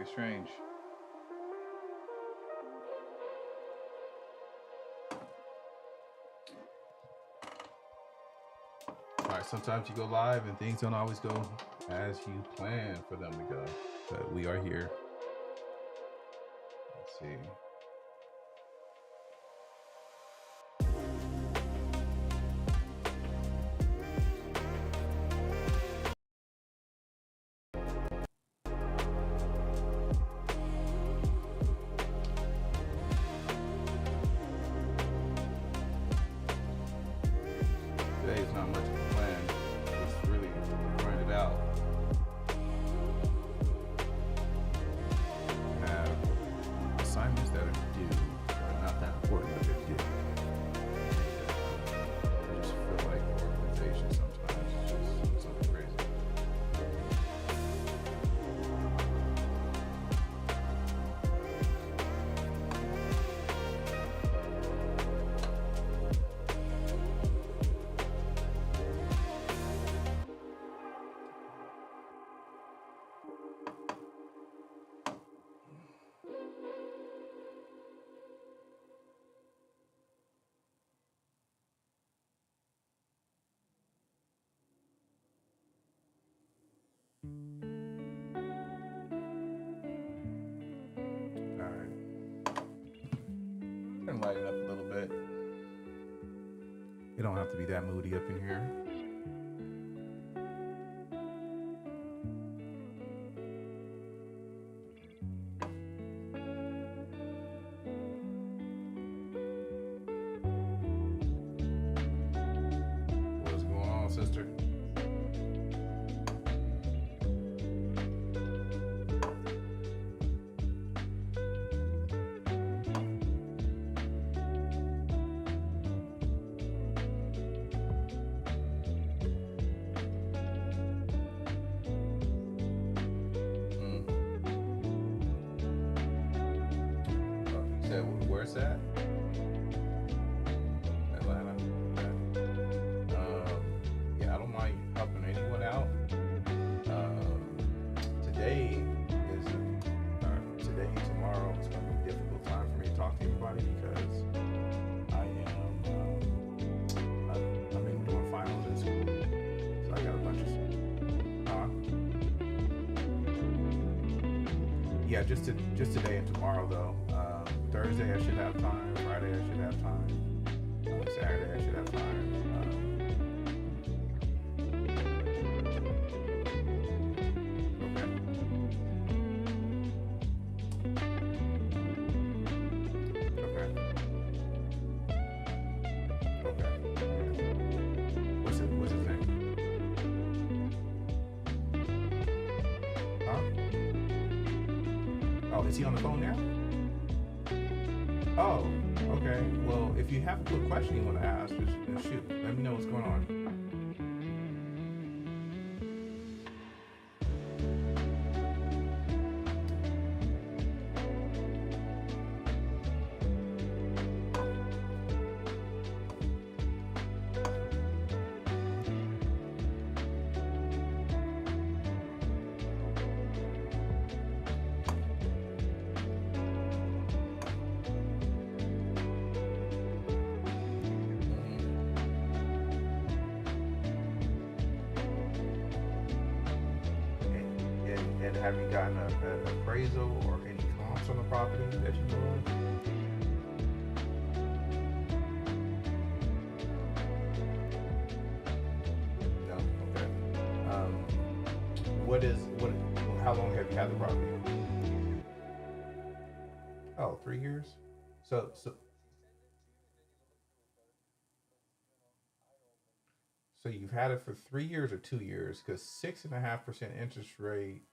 Very strange. All right, sometimes you go live and things don't always go as you plan for them to go, but we are here. Let's see. Today is not much of a plan. It's really figuring it out. I have assignments that are due, but not that important, but they're due. I just feel like organization sometimes is just something crazy. All right. Turn the lighting up a little bit. It don't have to be that moody up in here. What's going on, sister? Where's that? Atlanta. Okay. Yeah, I don't mind helping anyone out. Today today, tomorrow, it's going to be a difficult time for me to talk to anybody because I'm in doing finals in school, so I got a bunch of. Yeah, just today and tomorrow though. Thursday I should have time. Friday I should have time. Saturday I should have time. Okay. What's his name? Huh? Oh, is he on the phone now? Oh, okay. Well, if you have a quick question you want to ask, just shoot. Let me know what's going on. And have you gotten an appraisal or any comps on the property that you know of? No. Okay. What? How long have you had the property? Oh, 3 years. So you've had it for 3 years or 2 years? Because 6.5% interest rate.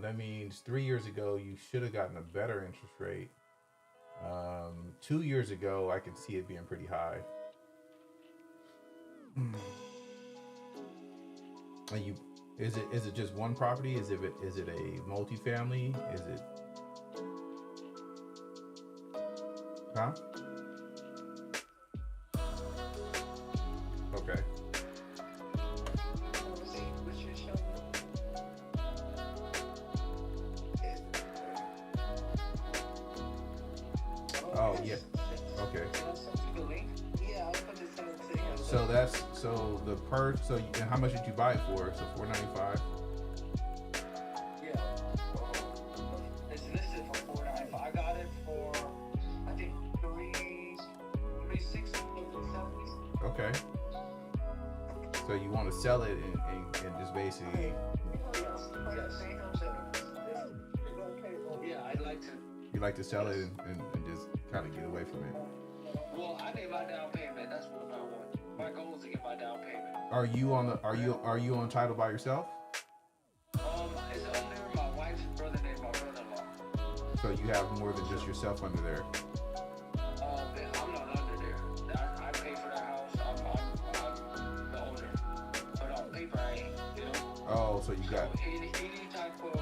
That means 3 years ago you should have gotten a better interest rate. 2 years ago, I can see it being pretty high. And is it just one property? Is it a multifamily? Is it? Huh? Okay. Oh yeah. Okay. The link. Yeah, I'll put this in the thing. So that's so the per. So and how much did you buy it for? So $495. Yeah. It's listed for 495. I got it for I think 360 Okay. So you want to sell it and just basically. Yes. Yeah, I'd like to. You like to sell it and just kind of get away from it. Well, I need my down payment. That's what I want. My goal is to get my down payment. Are you on title by yourself? It's under my wife's brother named my brother-in-law. So you have more than just yourself under there. I'm not under there. I pay for that house. I'm the owner. But on paper, I ain't. You know. Oh, so you got. Any type of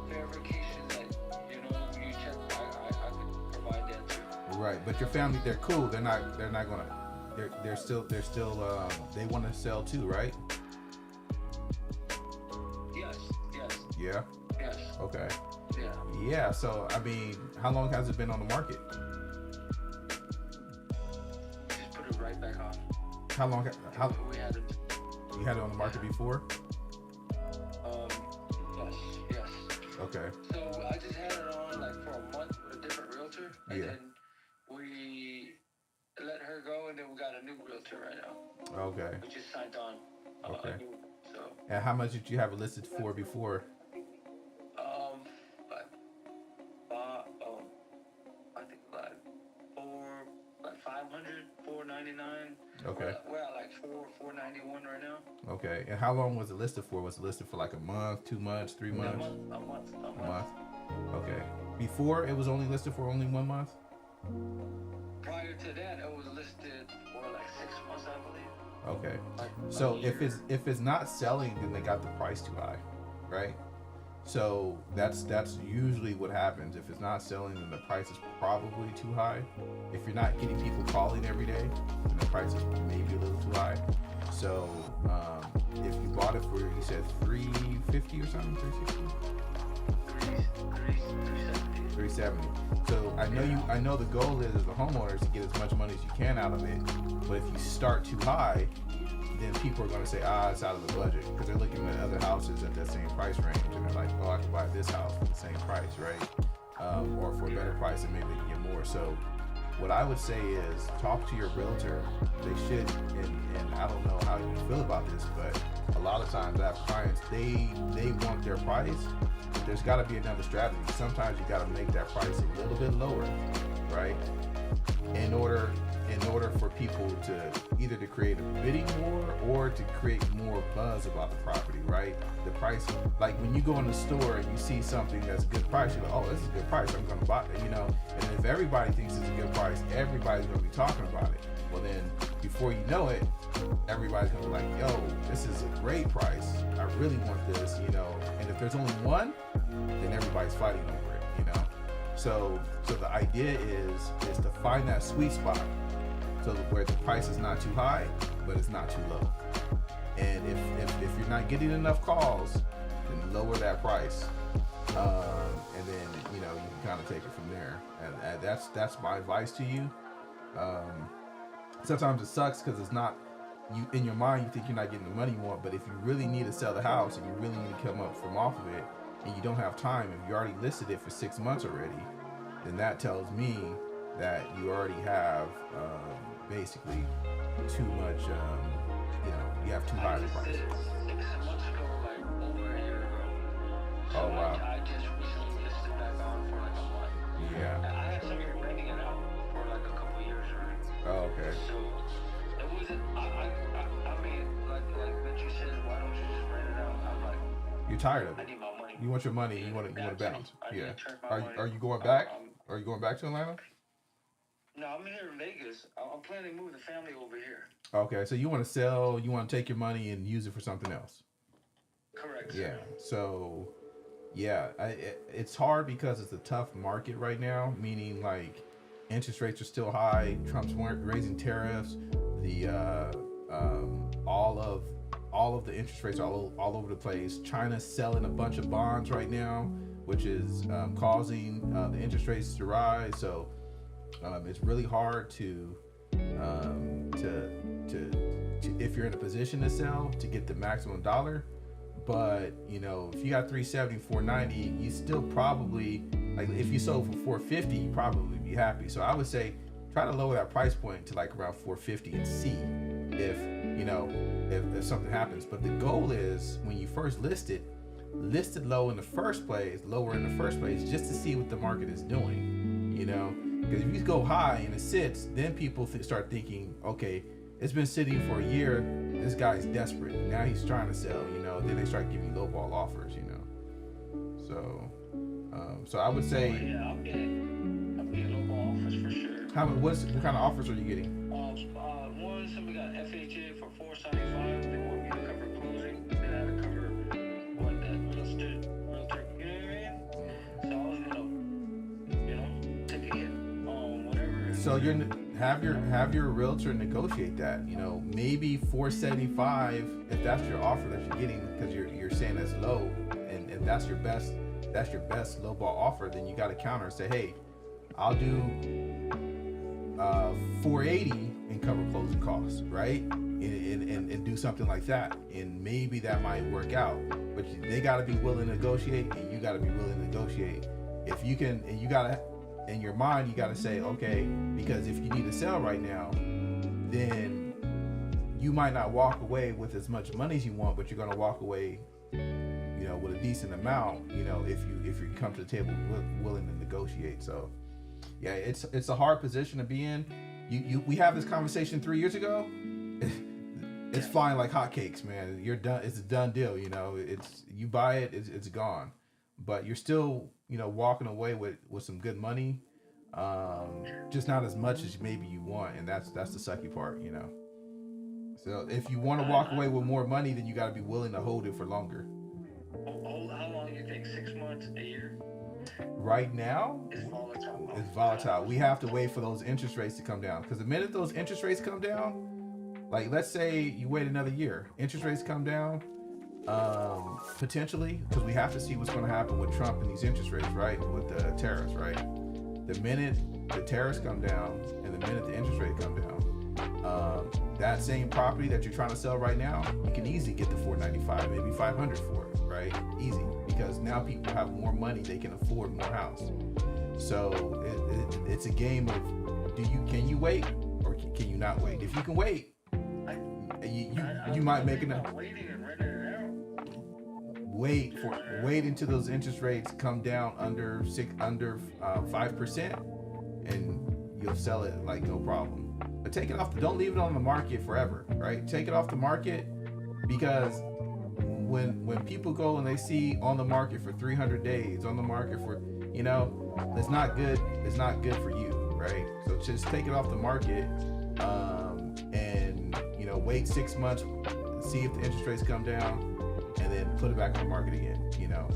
verification that you check, I could provide that too. Right, but your family, they're cool. They're not gonna. They're still. They want to sell too, right? Yes. Yeah. Yes. Okay. Yeah. Yeah. So I mean, how long has it been on the market? Just put it right back on. How long? How We had it. you had it on the market before? Yes. Okay. So I just had it on like for a month with a different realtor, and Yeah. then we let her go, and then we got a new realtor right now. Okay. We just signed on. Okay. A new, so And how much did you have it listed for before? like, I think like 500, 499. Okay. We're at like 491 right now. Okay. And how long was it listed for? Was it listed for like a month, 2 months, 3 months? A month. A month. Okay. Before it was only listed for only 1 month? Prior to that, it was listed for like 6 months, I believe. Okay. Like So a year. if it's not selling, then they got the price too high, right? So that's usually what happens. If it's not selling, then the price is probably too high. If you're not getting people calling every day, then the price is maybe a little too high. So if you bought it for, you said $350 or something, $360, 370. So I know the goal is as a homeowner is to get as much money as you can out of it. But if you start too high, then people are going to say, it's out of the budget, because they're looking at other houses at that same price range, and they're like, I can buy this house for the same price, right? Or for a better price, and maybe they can get more. So what I would say is talk to your realtor. They should, and I don't know how you feel about this, but a lot of times I have clients, they want their price. There's got to be another strategy. Sometimes you got to make that price a little bit lower, right? In order for people to either to create a bidding war or to create more buzz about the property, right? The price, like when you go in the store and you see something that's a good price, you're like, this is a good price, I'm gonna buy it, And if everybody thinks it's a good price, everybody's gonna be talking about it. Well then, before you know it, everybody's gonna be like, this is a great price. I really want this, And if there's only one, then everybody's fighting over it, So the idea is to find that sweet spot, so where the price is not too high, but it's not too low. And if you're not getting enough calls, then lower that price, and then you can kind of take it from there. And that's my advice to you. Sometimes it sucks because it's not you in your mind. You think you're not getting the money you want, but if you really need to sell the house and you really need to come up from off of it, and you don't have time, if you already listed it for 6 months already, then that tells me that you already have basically too much, you have too high of a price. 6 months ago, like over a year ago. So Oh, wow. I just recently listed back on for like a month. Yeah. I had somebody renting it out for like a couple of years already. Oh, okay. So it wasn't. I mean, like that you said, why don't you just rent it out? I'm like, You're tired of I it. need my money. You want your money. You want to bounce. I need Yeah. to turn my money. Are you going back? Are you going back to Atlanta? No, I'm here in Vegas. I'm planning to move the family over here. Okay, so you want to sell. You want to take your money and use it for something else. Correct. Yeah. So, yeah, it's hard because it's a tough market right now. Meaning, like, interest rates are still high. Trump's raising tariffs. The all of the interest rates are all over the place. China's selling a bunch of bonds right now, which is causing the interest rates to rise. So It's really hard to if you're in a position to sell to get the maximum dollar. But you know, if you got 370, 490, you still probably, like, if you sold for 450, you probably be happy. So I would say try to lower that price point to like around 450 and see if you know if something happens. But the goal is when you first list it low in the first place, lower in the first place, just to see what the market is doing. You know, because if you go high and it sits, then people start thinking, okay, it's been sitting for a year. This guy's desperate. Now he's trying to sell. You know, then they start giving you lowball offers. You know, so I would say. Oh, yeah, I'm getting lowball offers for sure. What kind of offers are you getting? One, somebody got FHA for $475. They want me to cover closing. Then I had to cover what that realtor. You know what I mean? So I was gonna, take a hit on whatever. So have your realtor negotiate that. You know, maybe 475 if that's your offer that you're getting, because you're saying that's low, and that's your best lowball offer. Then you got to counter and say, hey, I'll do 480 and cover closing costs, right? And do something like that, and maybe that might work out. But they got to be willing to negotiate, and you got to be willing to negotiate. If you can, and you got to, in your mind, you got to say, okay, because if you need to sell right now, then you might not walk away with as much money as you want, but you're going to walk away, you know, with a decent amount, you know, if you come to the table willing to negotiate. So yeah, it's a hard position to be in. We have this conversation 3 years ago. It's flying like hotcakes, man. You're done. It's a done deal. You know, you buy it, it's gone. But you're still, you know, walking away with some good money, just not as much as maybe you want, and that's the sucky part, you know. So if you want to walk away with more money, then you got to be willing to hold it for longer. How long do you think? 6 months, a year? Right now, It's volatile. We have to wait for those interest rates to come down, because the minute those interest rates come down, like let's say you wait another year, interest rates come down, potentially, because we have to see what's going to happen with Trump and these interest rates, right? With the tariffs, right? The minute the tariffs come down and the minute the interest rate come down, that same property that you're trying to sell right now, you can easily get the 495, maybe 500 for it, right? Easy, because now people have more money, they can afford more house. So it's a game of can you wait or can you not wait? If you can wait, you might make enough. Wait until those interest rates come down under 5%, and you'll sell it like no problem. But take it off. Don't leave it on the market forever, right? Take it off the market, because when people go and they see on the market for 300 days, on the market for, you know, it's not good. It's not good for you, right? So just take it off the market, and you know, wait 6 months, see if the interest rates come down, and then put it back on the market again. You know,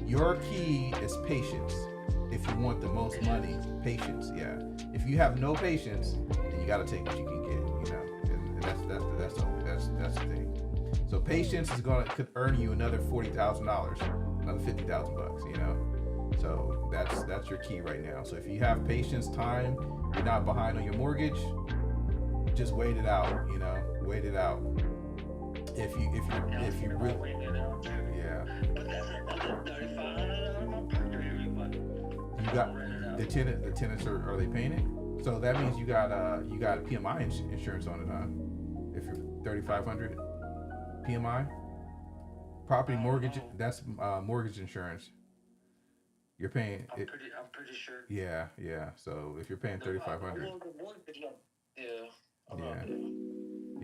your key is patience. If you want the most money, patience. Yeah. If you have no patience, then you got to take what you can get. You know, and that's the thing. So patience could earn you another $40,000, another $50,000. You know, so that's your key right now. So if you have patience, time, you're not behind on your mortgage, just wait it out. You know, wait it out. If you really, yeah. You got the tenants are they paying it? So that means you got PMI insurance on it, huh? If you're 3,500 PMI, property mortgage, that's mortgage insurance. You're paying. I'm pretty sure. Yeah. So if you're paying 3,500.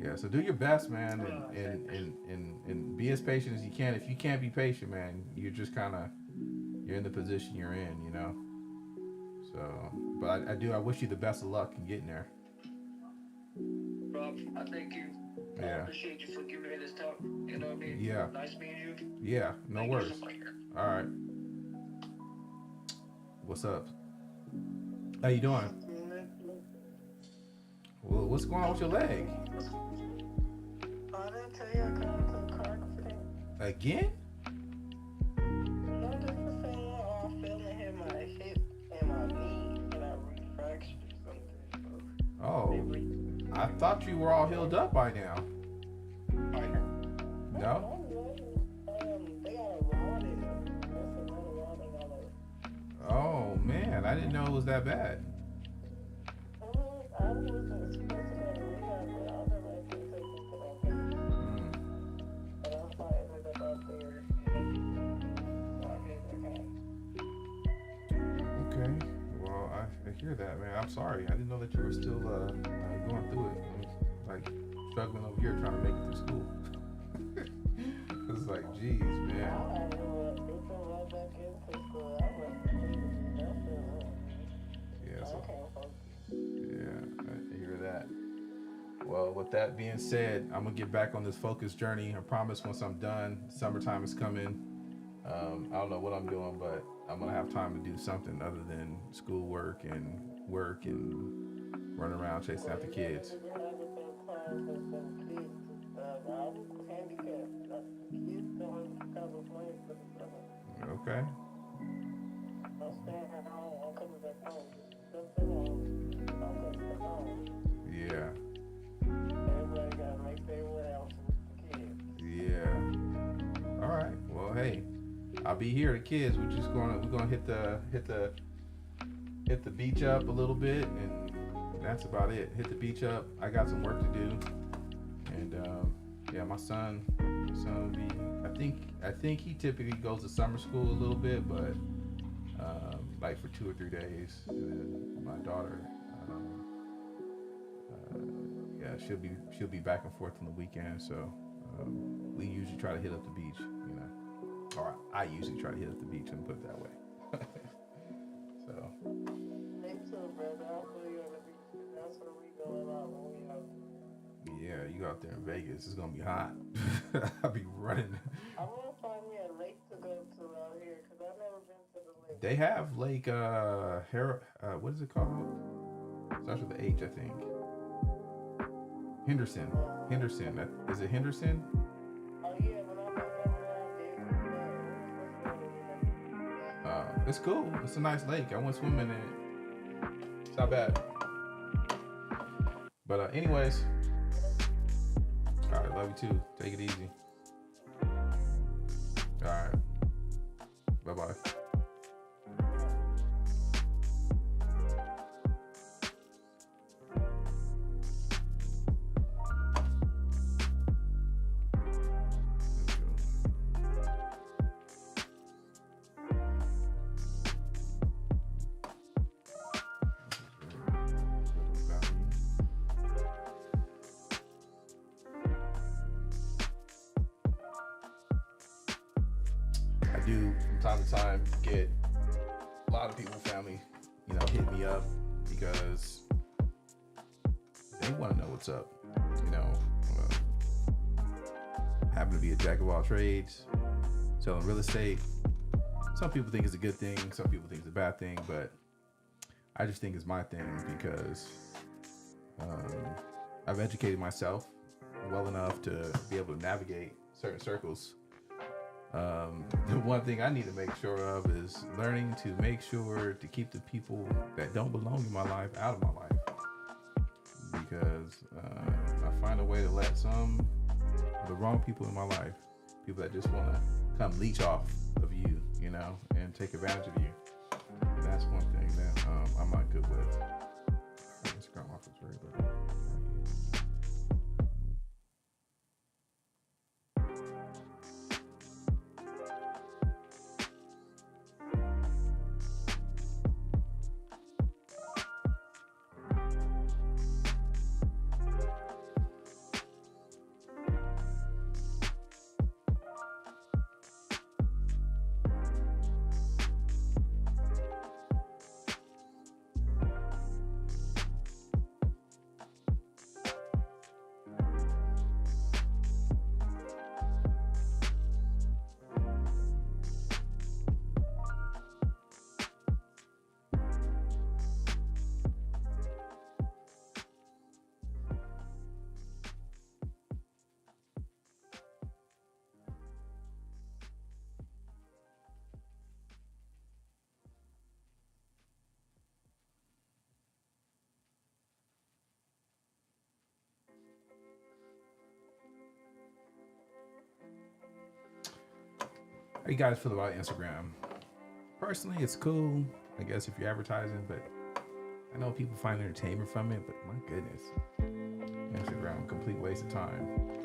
Yeah, so do your best, man, and be as patient as you can. If you can't be patient, man, you're just you're in the position you're in, you know. So, but I wish you the best of luck in getting there. Rob, I thank you. Yeah. I appreciate you for giving me this talk. You know what I mean? Yeah. Nice meeting you. Yeah, no worries. All right. What's up? How you doing? Well, what's going on with your leg? I didn't tell you I got into a car accident. Again? No, this is the same one. I fell and hit my hip and my knee, and I refractured I thought you were all healed up by now. No? They got a rod in it. That's another rod they got like. Oh man, I didn't know it was that bad. I wasn't supposed to go to rehab, but I was like, they took me to that place. Mm, And that's why I ended up out there. So I gave it a okay. Well, I hear that, man. I'm sorry. I didn't know that you were still going through it. I was like struggling over here trying to make it through school. It's like, geez, man. I had they fell right back into school. I went Yeah, I so, can't focus. yeah, I hear that. Well, with that being said, I'm gonna get back on this focus journey. I promise once I'm done, summertime is coming. I don't know what I'm doing, but I'm gonna have time to do something other than schoolwork and work and run around chasing after kids. Okay. Yeah. Yeah. All right. Well, hey, I'll be here. The kids. We're gonna hit the beach up a little bit, and that's about it. Hit the beach up. I got some work to do, and yeah, my son will be. I think he typically goes to summer school a little bit, but like for 2 or 3 days, and then my daughter. Yeah, she'll be back and forth on the weekend, so we usually try to hit up the beach, you know, or I usually try to hit up the beach and put it that way. So. Me too, brother. I'll put you on the beach. That's where we go a lot when we out. Yeah, you out there in Vegas, it's gonna be hot. I'll be running. I want to find me a lake to go to out here because I've never been to the lake. They have Lake what is it called? Starts with the H, I think. Henderson. Is it Henderson? Oh yeah, but I'm not there. It's cool. It's a nice lake. I went swimming in it. It's not bad. But anyways, all right. Love you too. Take it easy. All right. Bye bye. I do from time to time get a lot of people, family, you know, hit me up because they want to know what's up. You know, happen to be a jack of all trades, selling real estate. Some people think it's a good thing, some people think it's a bad thing, but I just think it's my thing because I've educated myself well enough to be able to navigate certain circles. The one thing I need to make sure of is learning to make sure to keep the people that don't belong in my life out of my life, because I find a way to let some of the wrong people in my life, people that just want to come leech off of you, you know, and take advantage of you. And that's one thing that I'm not good with. Instagram off is very little. How you guys feel about Instagram? Personally, it's cool, I guess, if you're advertising, but I know people find entertainment from it, but my goodness, Instagram, complete waste of time.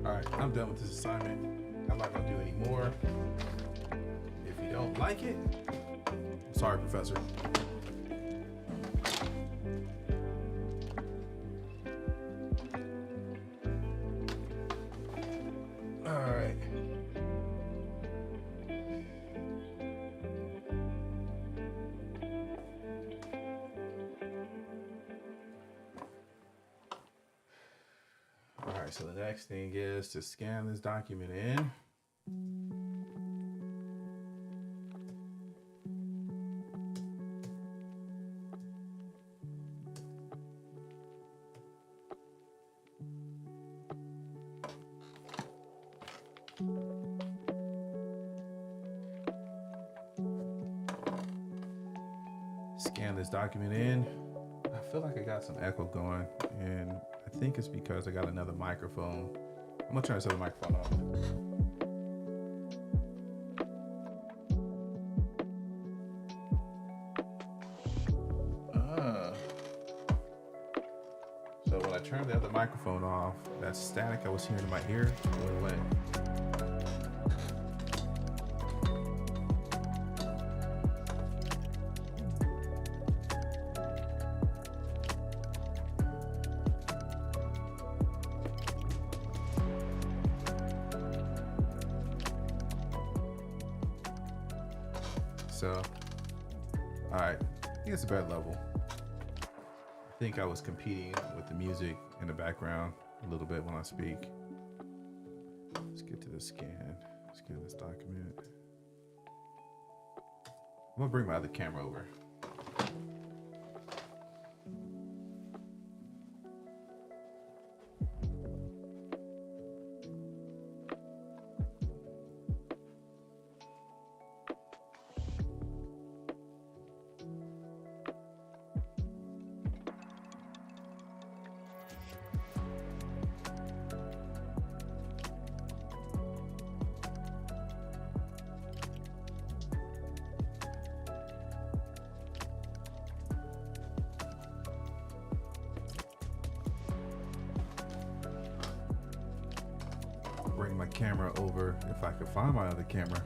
Alright, I'm done with this assignment. I'm not gonna do any more. If you don't like it, I'm sorry, Professor. Alright. Alright, so the next thing is to scan this document in. Scan this document in. I feel like I got some echo going, and I think it's because I got another microphone. I'm gonna try to set the microphone off. So when I turned the other microphone off, that static I was hearing in my ear went away. So, all right, I think it's a better level. I think I was competing with the music in the background a little bit when I speak. Let's get to the scan this document. I'm gonna bring my other camera over. Bring my camera over if I could find my other camera.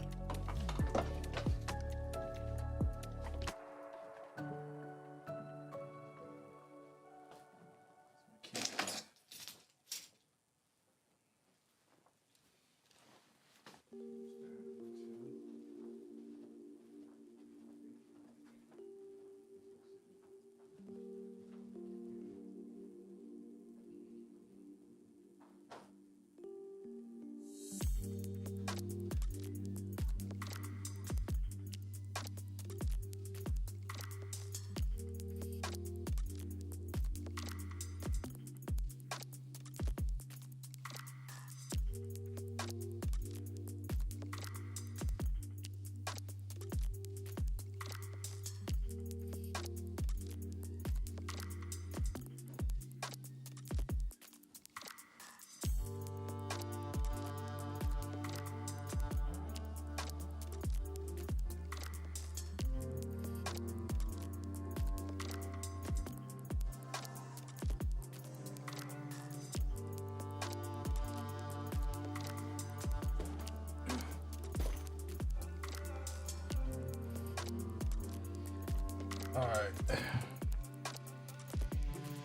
All right.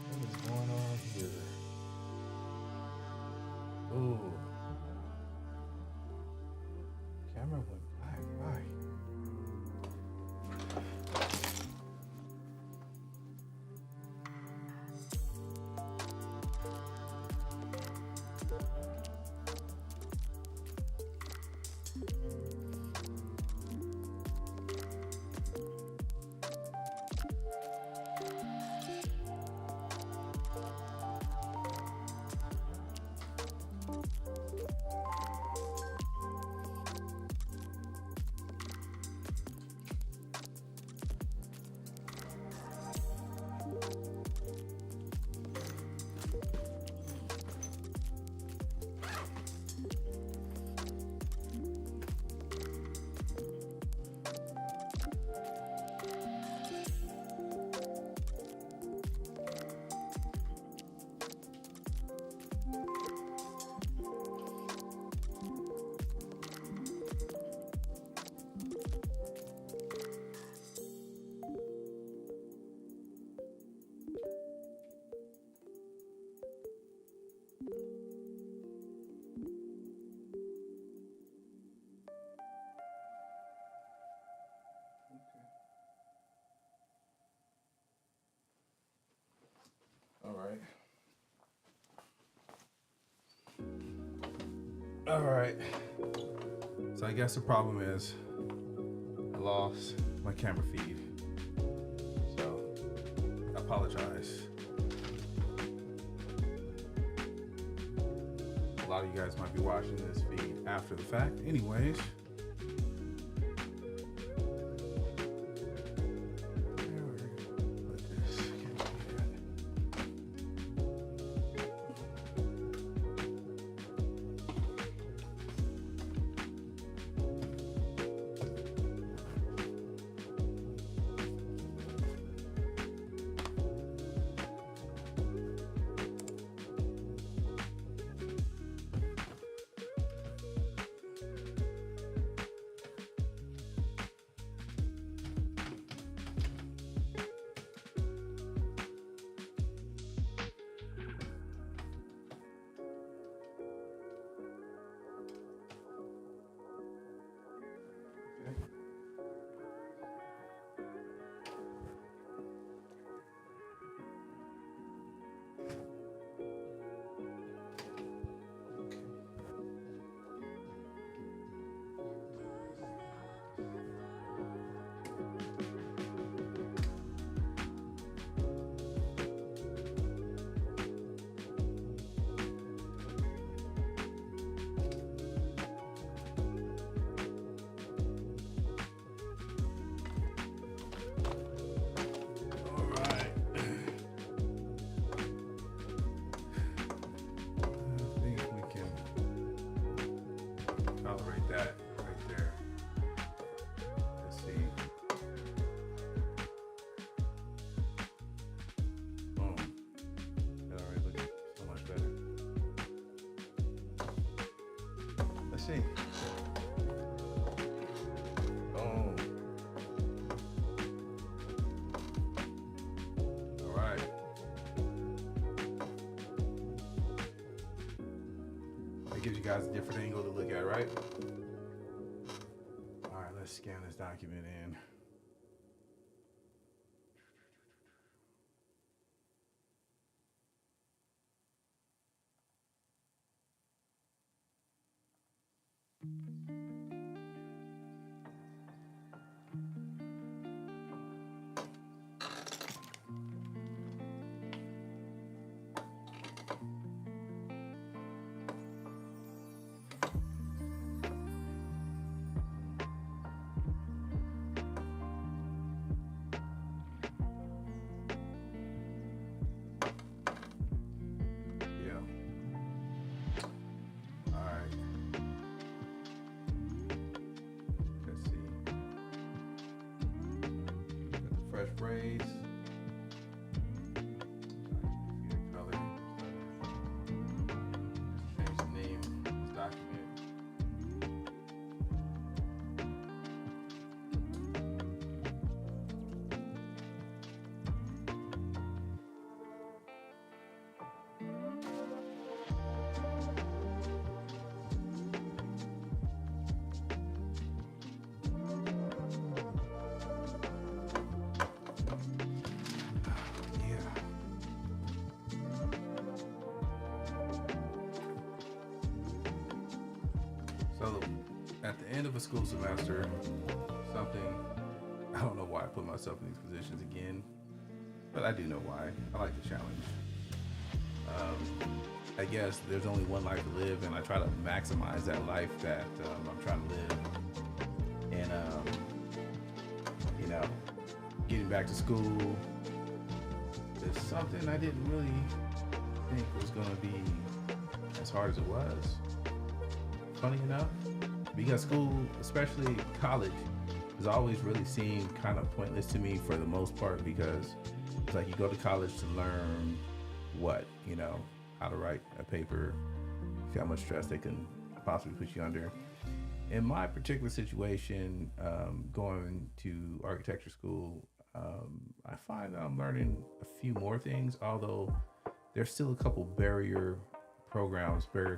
What is going on here? Ooh. Camera went black. Why? All right. All right. So I guess the problem is I lost my camera feed. So I apologize. A lot of you guys might be watching this feed after the fact. Anyways. That right there. Let's see. Boom. That already looks so much better. Let's see. Boom. All right. That gives you guys a different angle to look at, right? Let's scan this document in. Fresh braids. Color. Change the name of this document. So at the end of a school semester, something, I don't know why I put myself in these positions again, but I do know why. I like the challenge. I guess there's only one life to live, and I try to maximize that life that I'm trying to live. And you know, getting back to school is something I didn't really think was going to be as hard as it was. Funny enough, because school, especially college, has always really seemed kind of pointless to me for the most part, because it's like you go to college to learn what, you know, how to write a paper, see how much stress they can possibly put you under. In my particular situation, going to architecture school, I find that I'm learning a few more things, although there's still a couple barrier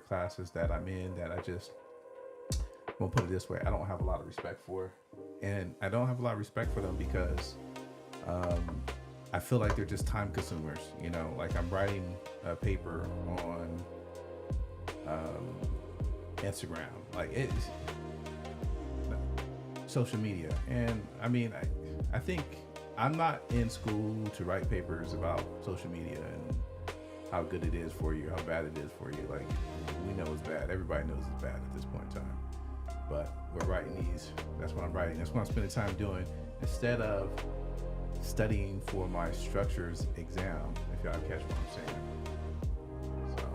classes that I'm in that I just, I'm gonna put it this way, I don't have a lot of respect for. And I don't have a lot of respect for them because I feel like they're just time consumers. You know, like I'm writing a paper on Instagram, like it's social media. And I mean, I think I'm not in school to write papers about social media and how good it is for you, how bad it is for you. Like, we know it's bad. Everybody knows it's bad at this point in time. But we're writing these. That's what I'm writing. That's what I'm spending time doing instead of studying for my structures exam, if y'all catch what I'm saying. So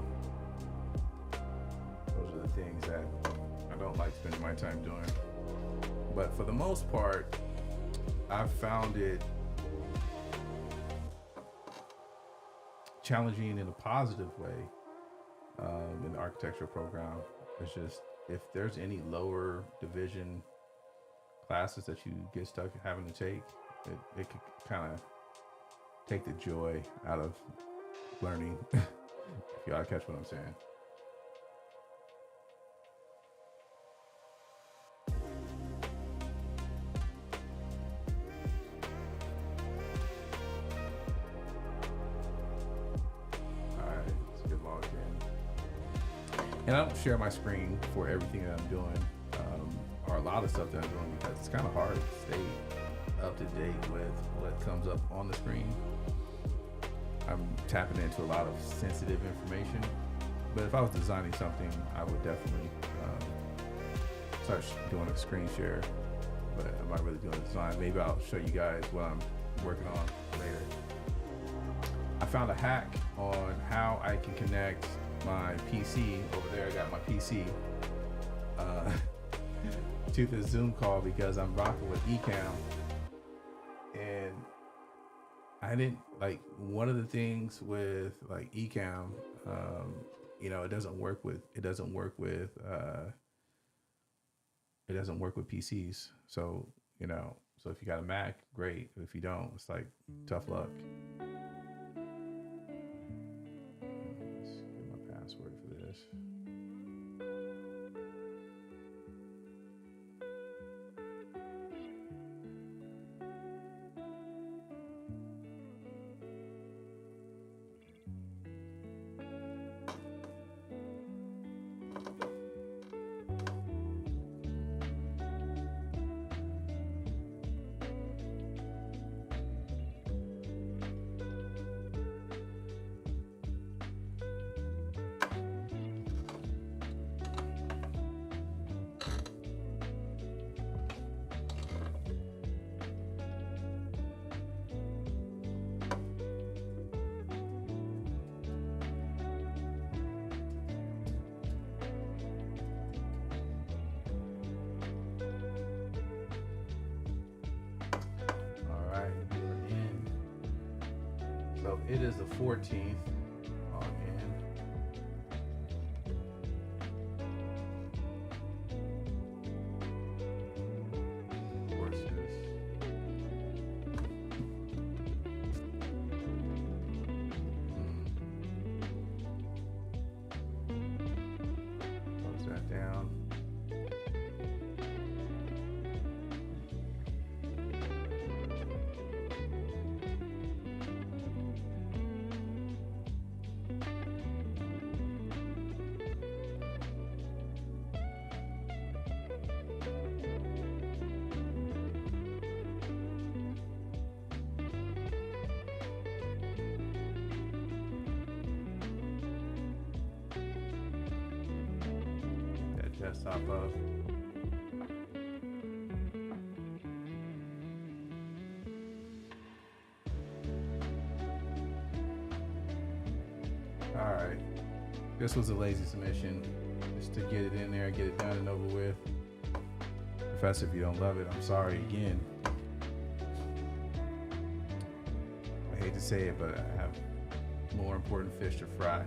those are the things that I don't like spending my time doing. But for the most part, I've found it challenging in a positive way in the architectural program. It's just, if there's any lower division classes that you get stuck having to take, it could kind of take the joy out of learning. If y'all catch what I'm saying. And I don't share my screen for everything that I'm doing, or a lot of stuff that I'm doing, because it's kind of hard to stay up to date with what comes up on the screen. I'm tapping into a lot of sensitive information, but if I was designing something, I would definitely start doing a screen share, but I'm not really doing a design. Maybe I'll show you guys what I'm working on later. I found a hack on how I can connect my PC over there. I got my PC to the Zoom call because I'm rocking with Ecamm, and I didn't like one of the things with like Ecamm. You know, it doesn't work with PCs. So you know, so if you got a Mac, great. If you don't, it's like tough luck. Password for this. So it is the 14th. Log in. Courses. Close that down. desktop up. Alright. This was a lazy submission. Just to get it in there, get it done and over with. Professor, if you don't love it, I'm sorry again. I hate to say it, but I have more important fish to fry.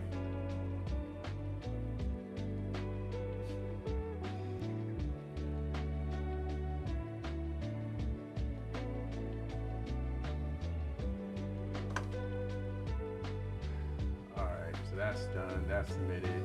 Alright, so that's done, that's submitted.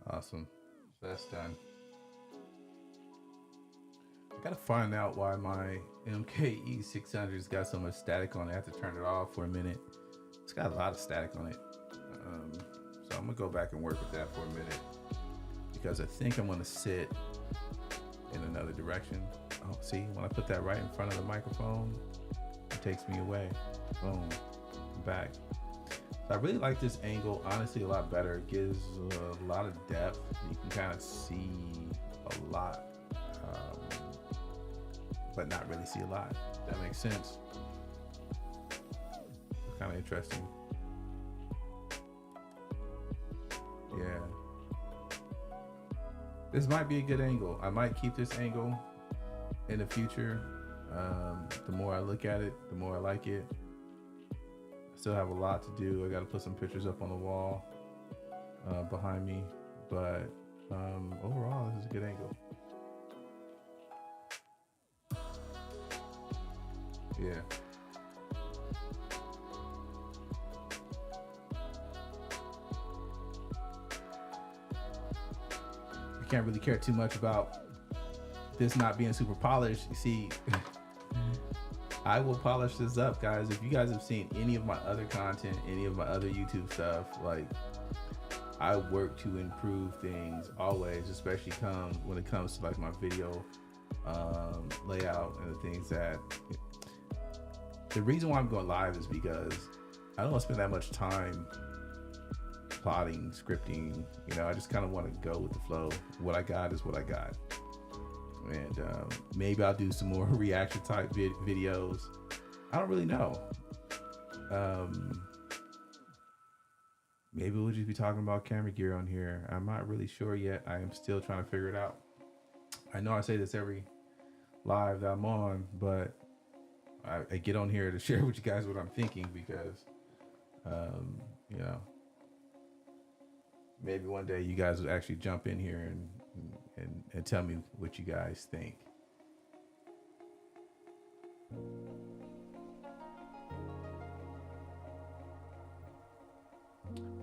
Awesome. So that's done. I gotta find out why my MKE 600's got so much static on it. I have to turn it off for a minute. It's got a lot of static on it. So I'm gonna go back and work with that for a minute because I think I'm gonna sit in another direction. Oh, see, when I put that right in front of the microphone, it takes me away. Boom, I'm back. I really like this angle, honestly, a lot better. It gives a lot of depth. You can kind of see a lot, but not really see a lot. That makes sense. Kind of interesting. Yeah. This might be a good angle. I might keep this angle in the future. The more I look at it, the more I like it. Still have a lot to do. I got to put some pictures up on the wall behind me, but overall this is a good angle. Yeah. I can't really care too much about this not being super polished. You see, I will polish this up, guys. If you guys have seen any of my other content, any of my other YouTube stuff, like I work to improve things always, especially when it comes to like my video layout and the things that. The reason why I'm going live is because I don't want to spend that much time plotting, scripting. You know, I just kind of want to go with the flow. What I got is what I got. And maybe I'll do some more reaction type videos. I don't really know. Maybe we'll just be talking about camera gear on here. I'm not really sure yet. I am still trying to figure it out. I know I say this every live that I'm on, but I get on here to share with you guys what I'm thinking because, you know, maybe one day you guys will actually jump in here and tell me what you guys think.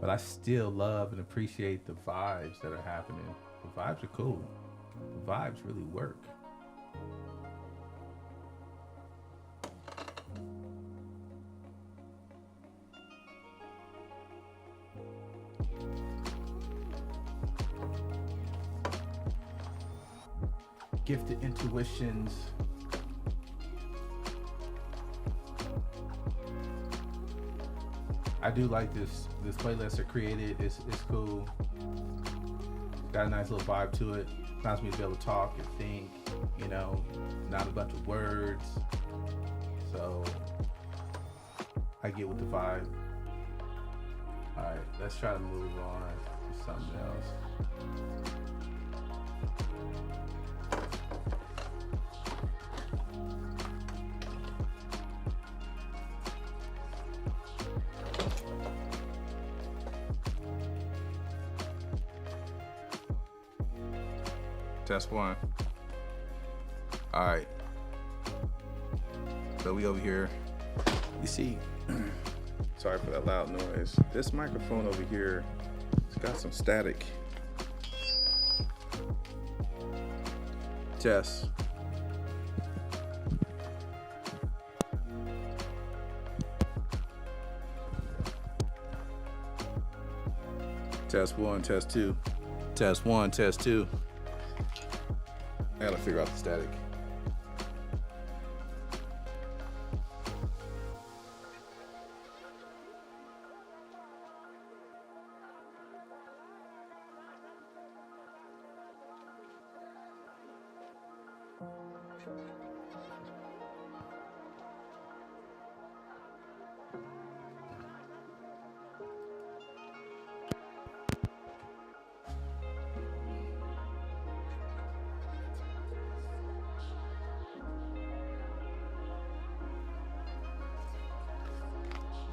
But I still love and appreciate the vibes that are happening. The vibes are cool. The vibes really work. Gifted intuitions. I do like this playlist I created. It's cool. Got a nice little vibe to it. Allows me to be able to talk and think, you know, not a bunch of words. So I get with the vibe. All right, let's try to move on to something else. Test one. All right. So we over here. You see, sorry for that loud noise. This microphone over here Got some static. Test. Test 1, test 2. Test 1, test 2. I gotta figure out the static.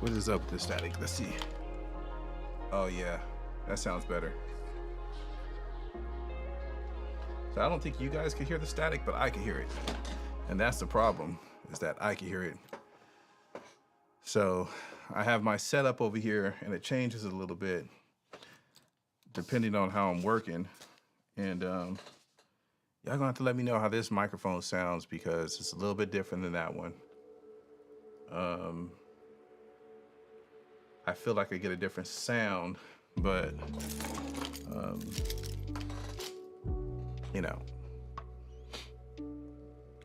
What is up with the static? Let's see. Oh yeah, that sounds better. So I don't think you guys can hear the static, but I can hear it. And that's the problem, is that I can hear it. So I have my setup over here and it changes a little bit depending on how I'm working. And y'all gonna have to let me know how this microphone sounds because it's a little bit different than that one. I feel like I get a different sound, but you know.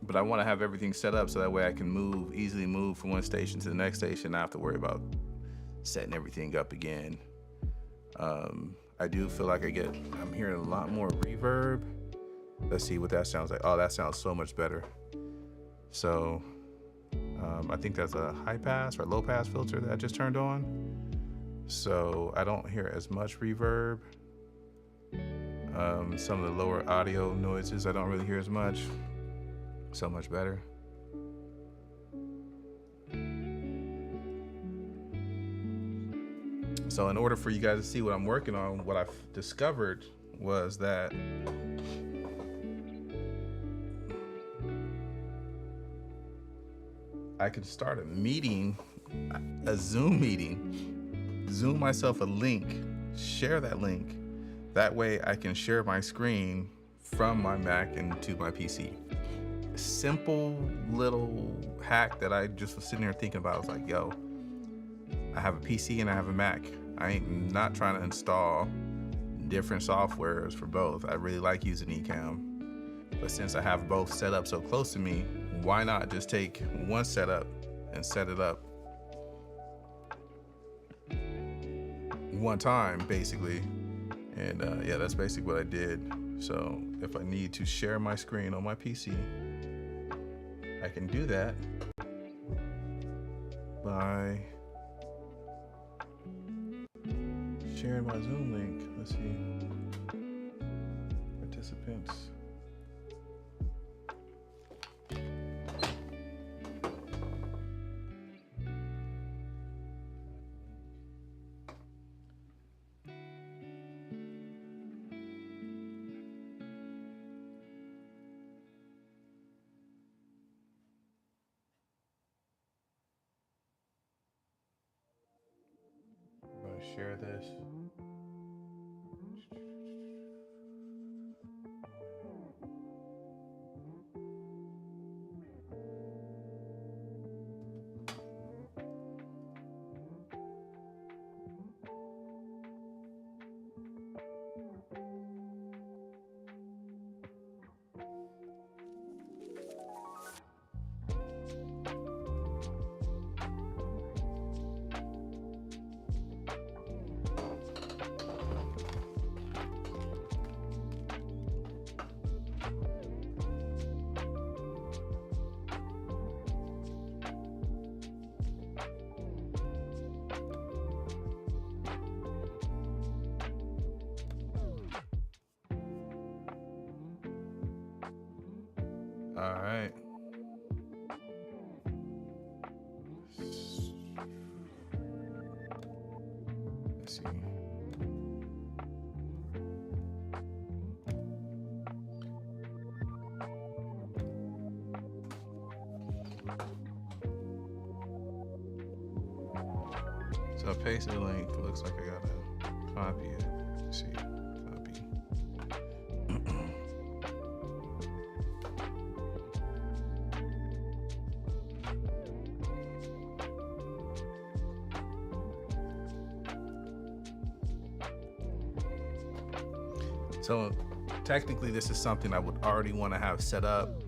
But I want to have everything set up so that way I can easily move from one station to the next station, not have to worry about setting everything up again. I do feel like I'm hearing a lot more reverb. Let's see what that sounds like. Oh, that sounds so much better. So I think that's a high pass or low pass filter that I just turned on. So I don't hear as much reverb. Some of the lower audio noises I don't really hear as much. So much better. So in order for you guys to see what I'm working on, what I've discovered was that I can start a meeting, a Zoom meeting, Zoom myself a link, share that link. That way I can share my screen from my Mac into my PC. Simple little hack that I just was sitting there thinking about. I was like, yo, I have a PC and I have a Mac. I ain't not trying to install different softwares for both. I really like using Ecamm. But since I have both set up so close to me, why not just take one setup and set it up one time, basically. And yeah, that's basically what I did. So if I need to share my screen on my PC, I can do that by sharing my Zoom link. Let's see. Participants. Share this. All right. Let's see. So I pasted the link. Looks like I gotta copy it. Let's see. Copy. So technically this is something I would already want to have set up.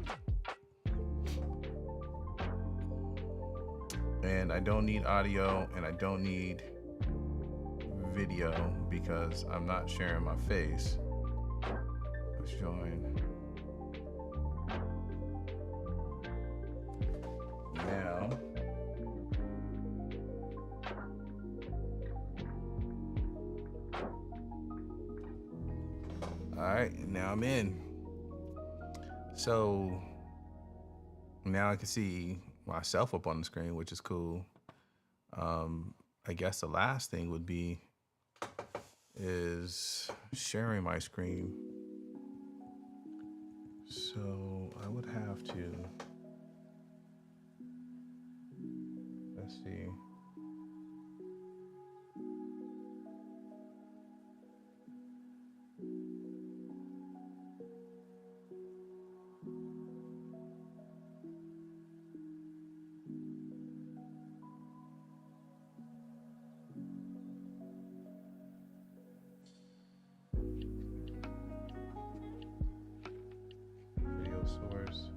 And I don't need audio and I don't need video because I'm not sharing my face. Let's join. Now, all right, now I'm in. So now I can see myself up on the screen, which is cool. I guess the last thing would be is sharing my screen. So I would have to, let's see. Video source.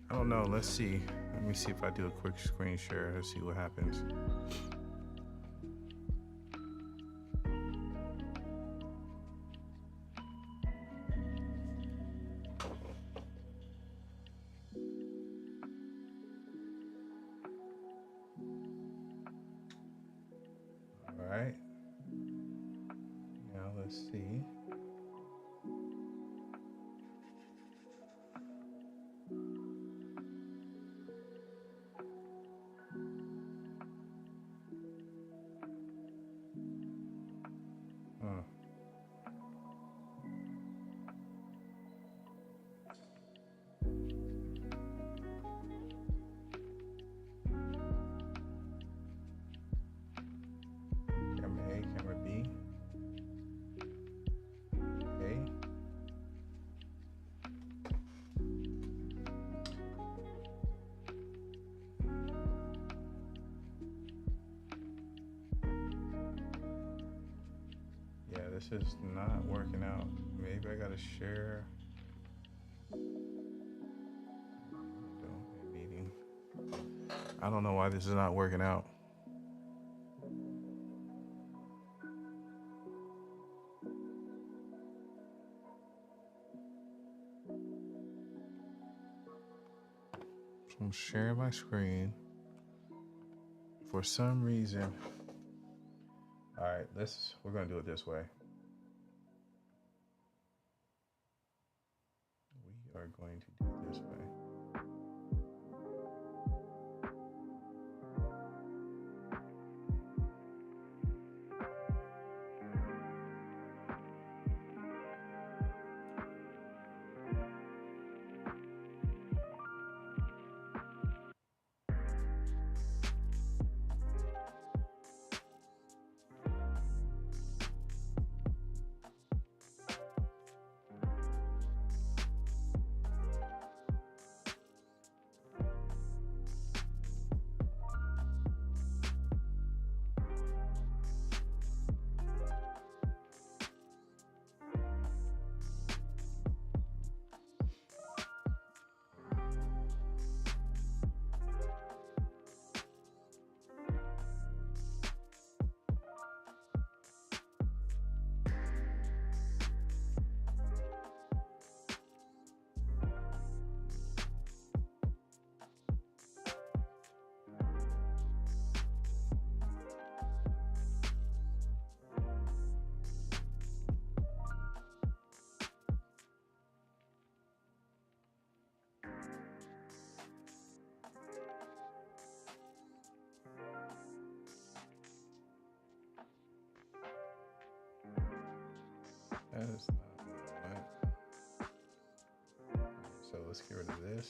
I don't know. Let's see. Let me see if I do a quick screen share. Let's see what happens. All right. Now let's see. Huh. Camera A, camera B. A. Yeah, this is not working out. Maybe I gotta share. Meeting. I don't know why this is not working out. So I'm sharing my screen. For some reason. All right, we're gonna do it this way. We are going to do it this way. That is not right. So let's get rid of this.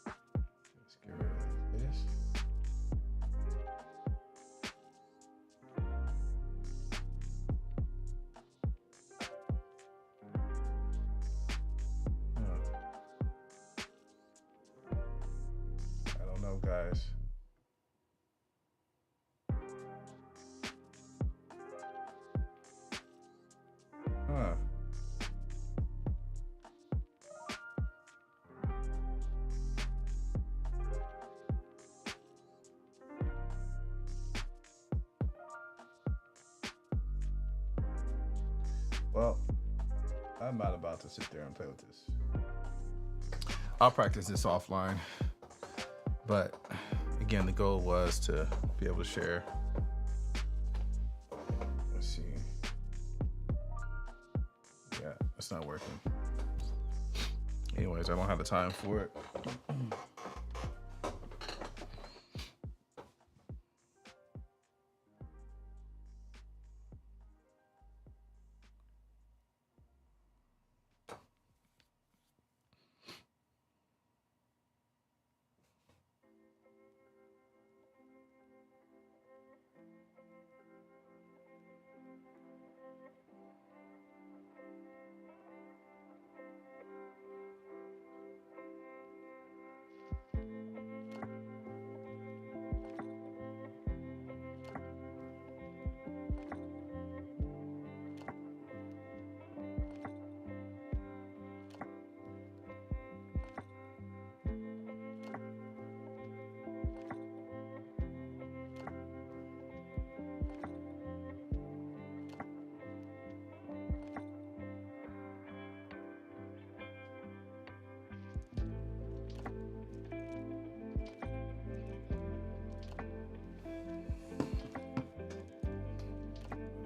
Let's get rid of this. I don't know, guys. Huh. Well, I'm not about to sit there and play with this. I'll practice this offline. But again, the goal was to be able to share. Let's see. Yeah, it's not working. Anyways, I don't have the time for it.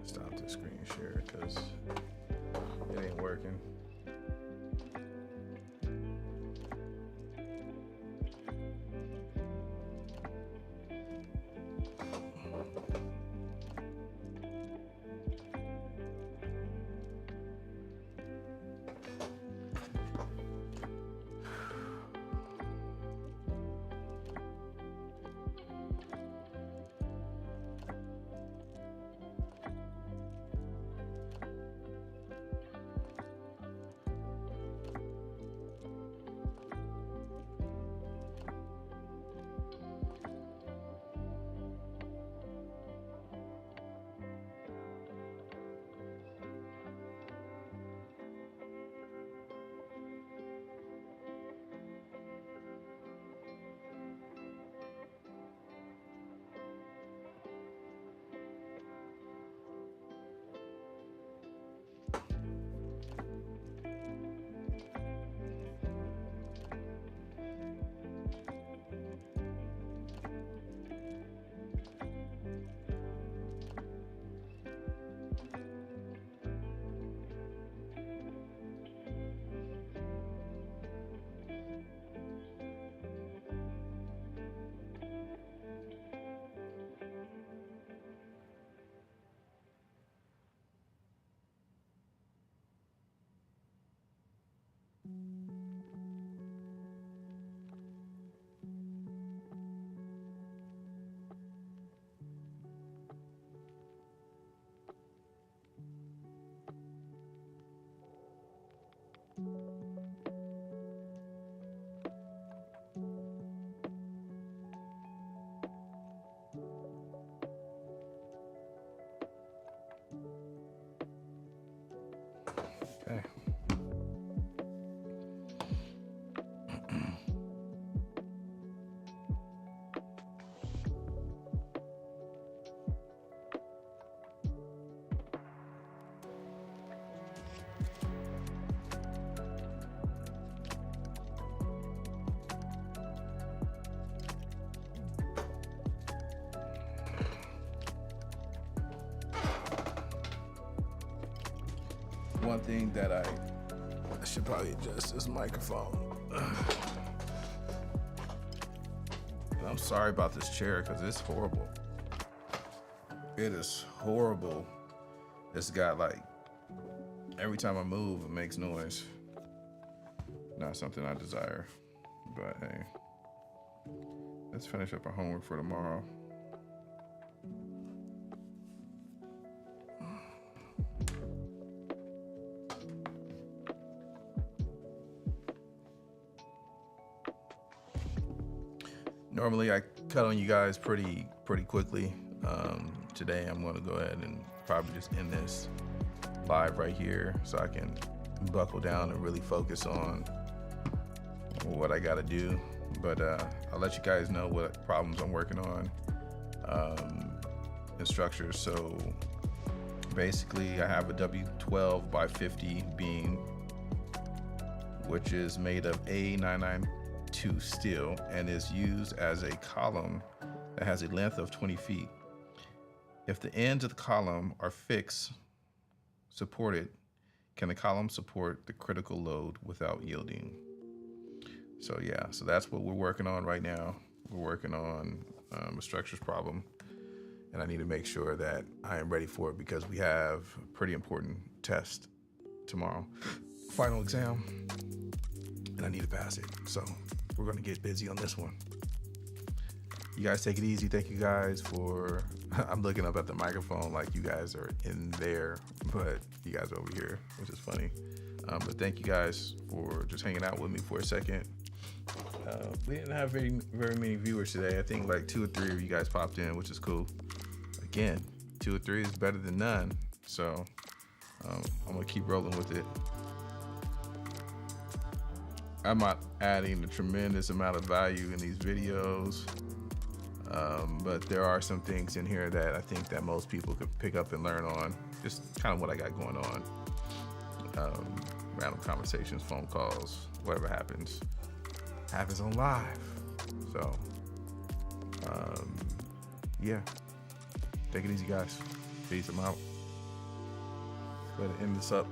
Stop the screen share because it ain't working. Okay. One thing that I should probably adjust this microphone. And I'm sorry about this chair because it's horrible. It is horrible. It's got like Every time I move, it makes noise. Not something I desire. But hey, let's finish up our homework for tomorrow. Normally I cut on you guys pretty quickly. Today I'm going to go ahead and probably just end this live right here so I can buckle down and really focus on what I got to do. But I'll let you guys know what problems I'm working on in structures. So basically I have a W12 by 50 beam, which is made of A992 steel and is used as a column that has a length of 20 feet. If the ends of the column are fixed, supported, can the column support the critical load without yielding? So yeah, so that's what we're working on right now. We're working on a structures problem, and I need to make sure that I am ready for it because we have a pretty important test tomorrow, final exam, and I need to pass it. So we're gonna get busy on this one. You guys take it easy. Thank you guys for, I'm looking up at the microphone like you guys are in there, but you guys are over here, which is funny. But thank you guys for just hanging out with me for a second. We didn't have very many viewers today. I think like 2 or 3 of you guys popped in, which is cool. Again, 2 or 3 is better than none. So I'm gonna keep rolling with it. I'm not adding a tremendous amount of value in these videos. But there are some things in here that I think that most people could pick up and learn on. Just kind of what I got going on. Random conversations, phone calls, whatever happens on live. So, yeah. Take it easy, guys. Peace. I'm out. Go ahead and end this up.